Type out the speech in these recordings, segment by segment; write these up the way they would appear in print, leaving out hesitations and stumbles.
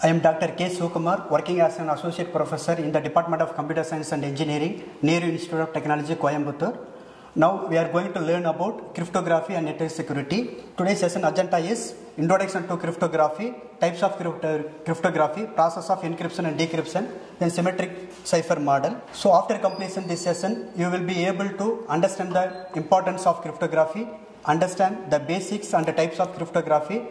I am Dr. K. Sukumar, working as an associate professor in the Department of Computer Science and Engineering, Nehru Institute of Technology, Coimbatore. Now we are going to learn about cryptography and network security. Today's session agenda is Introduction to Cryptography, Types of Cryptography, Process of Encryption and Decryption, then Symmetric Cipher Model. So after completion this session, you will be able to understand the importance of cryptography, understand the basics and the types of cryptography,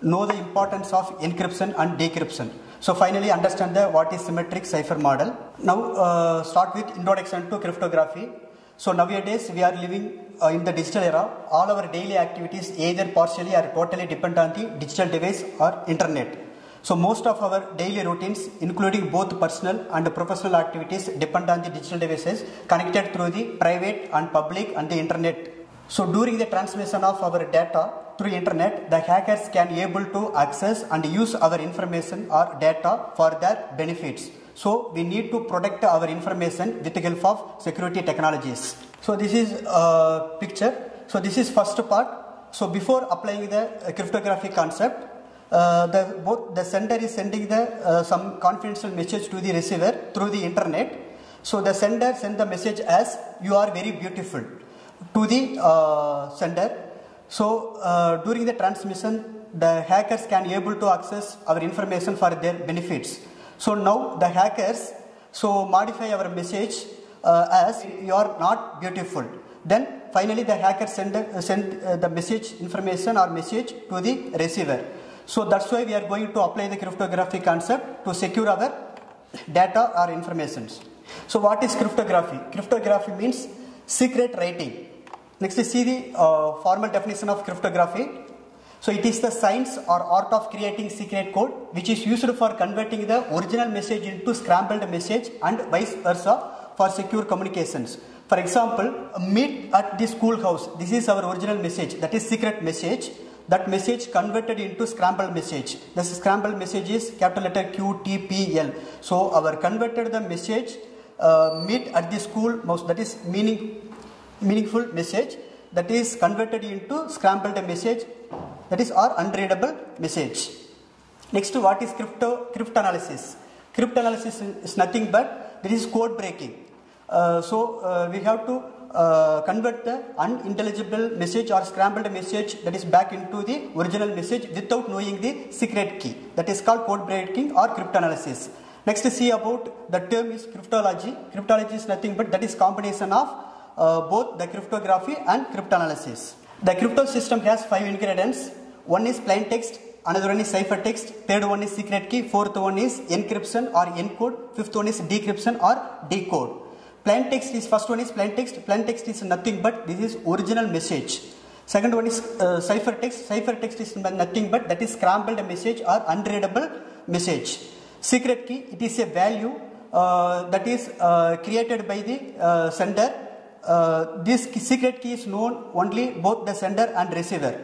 know the importance of encryption and decryption. So finally understand what is symmetric cipher model. Now start with introduction to cryptography. So nowadays we are living in the digital era. All our daily activities either partially or totally depend on the digital device or internet. So most of our daily routines, including both personal and professional activities, depend on the digital devices connected through the private and public and the internet. So during the transmission of our data through internet, the hackers can able to access and use our information or data for their benefits. So we need to protect our information with the help of security technologies. So this is a picture. So this is first part. So before applying the cryptography concept, both the sender is sending some confidential message to the receiver through the internet. So the sender send the message as "You are very beautiful" to the sender. So during the transmission, the hackers can able to access our information for their benefits. So now the hackers modify our message as "You are not beautiful." Then finally the hacker send the message information or message to the receiver. So that's why we are going to apply the cryptography concept to secure our data or informations. So what is cryptography? Cryptography means secret writing. Next, see the formal definition of cryptography. So it is the science or art of creating secret code which is used for converting the original message into scrambled message and vice versa for secure communications. For example, meet at the schoolhouse. This is our original message, that is secret message. That message converted into scrambled message. The scrambled message is capital letter Q, T, P, L. So our converted the message meet at the school mouse, that is meaningful message, that is converted into scrambled message, that is or unreadable message. Next, what is cryptanalysis? Cryptanalysis is nothing but this is code breaking. We have to convert the unintelligible message or scrambled message, that is back into the original message without knowing the secret key. That is called code breaking or cryptanalysis. Next, see about the term is cryptology. Cryptology is nothing but that is combination of both the cryptography and cryptanalysis. The crypto system has 5 ingredients. One is plain text, another one is ciphertext, third one is secret key, fourth one is encryption or encode, fifth one is decryption or decode. Plain text is first one is plain text. Plain text is nothing but this is original message. Second one is ciphertext. Ciphertext is nothing but that is scrambled message or unreadable message. Secret key, it is a value that is created by the sender. This secret key is known only both the sender and receiver.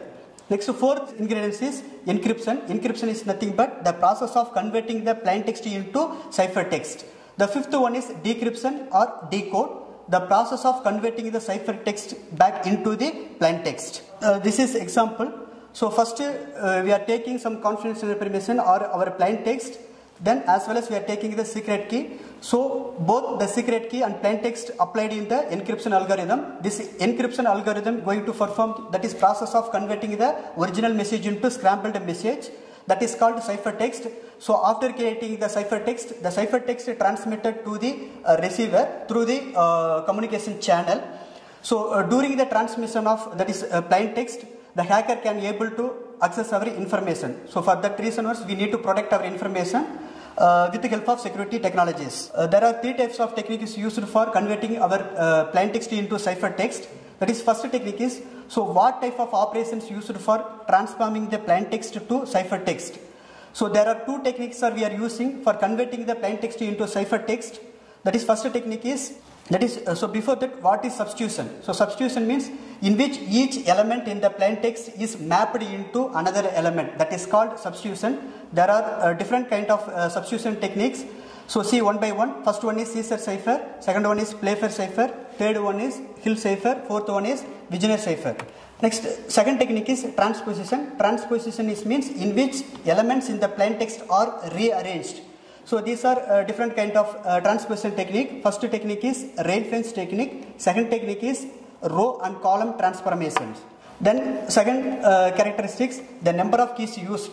Next, fourth ingredient is encryption. Encryption is nothing but the process of converting the plain text into ciphertext. The fifth one is decryption or decode, the process of converting the ciphertext back into the plain text. This is example. So first we are taking some confidential information or our plain text, then as well as we are taking the secret key. So both the secret key and plain text applied in the encryption algorithm. This encryption algorithm going to perform, that is process of converting the original message into scrambled message, that is called ciphertext. So after creating the ciphertext transmitted to the receiver through the communication channel. So during the transmission of that is plain text, the hacker can able to access our information. So for that reason we need to protect our information with the help of security technologies. There are 3 types of techniques used for converting our plain text into ciphertext. That is, first technique is, so what type of operations used for transforming the plain text to ciphertext? So there are 2 techniques we are using for converting the plain text into ciphertext. That is, first technique is, that is, so before that, what is substitution? So substitution means in which each element in the plain text is mapped into another element. That is called substitution. There are different kind of substitution techniques. So see one by one. First one is Caesar cipher, second one is Playfair cipher, third one is Hill cipher, fourth one is Wigner cipher. Next, second technique is transposition. Transposition means in which elements in the plain text are rearranged. So these are different kind of transposition technique. First technique is range fence technique. Second technique is row and column transformations. Then second characteristics, the number of keys used.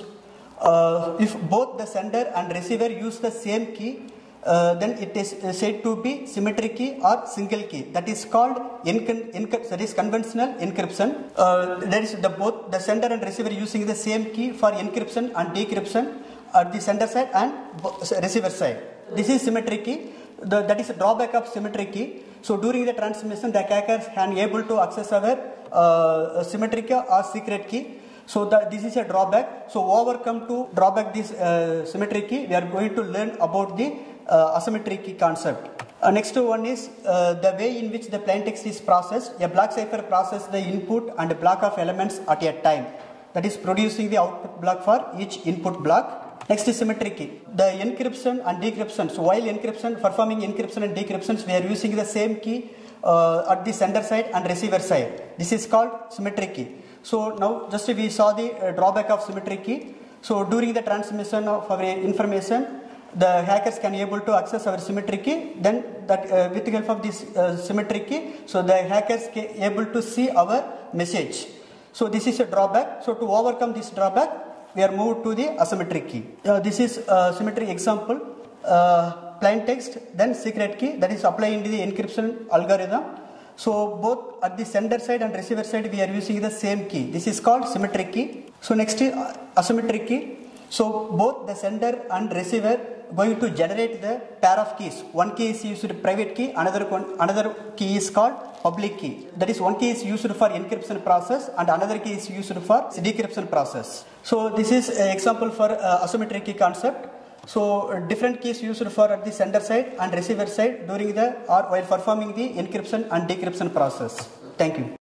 If both the sender and receiver use the same key, then it is said to be symmetric key or single key. That is called conventional encryption. That is both the sender and receiver using the same key for encryption and decryption at the sender side and receiver side. This is symmetric key. That is a drawback of symmetric key. So during the transmission, the hackers can able to access our symmetric key or secret key. So this is a drawback. So overcome to drawback this symmetric key, we are going to learn about the asymmetric key concept. Next one is the way in which the plain text is processed. A block cipher processes the input and block of elements at a time. That is producing the output block for each input block. Next is symmetric key. The encryption and decryption. So while performing encryption and decryptions, we are using the same key at the sender side and receiver side. This is called symmetric key. So now just we saw the drawback of symmetric key. So during the transmission of our information, the hackers can able to access our symmetric key. Then that with the help of this symmetric key, so the hackers can able to see our message. So this is a drawback. So to overcome this drawback, we are moved to the asymmetric key. This is a symmetric example. Plain text, then secret key, that is applied into the encryption algorithm. So both at the sender side and receiver side, we are using the same key. This is called symmetric key. So next is asymmetric key. So both the sender and receiver going to generate the pair of keys. One key is used private key, another key is called public key. That is, one key is used for encryption process and another key is used for decryption process. So this is an example for asymmetric key concept. So different keys used for at the sender side and receiver side during the or while performing the encryption and decryption process. Thank you.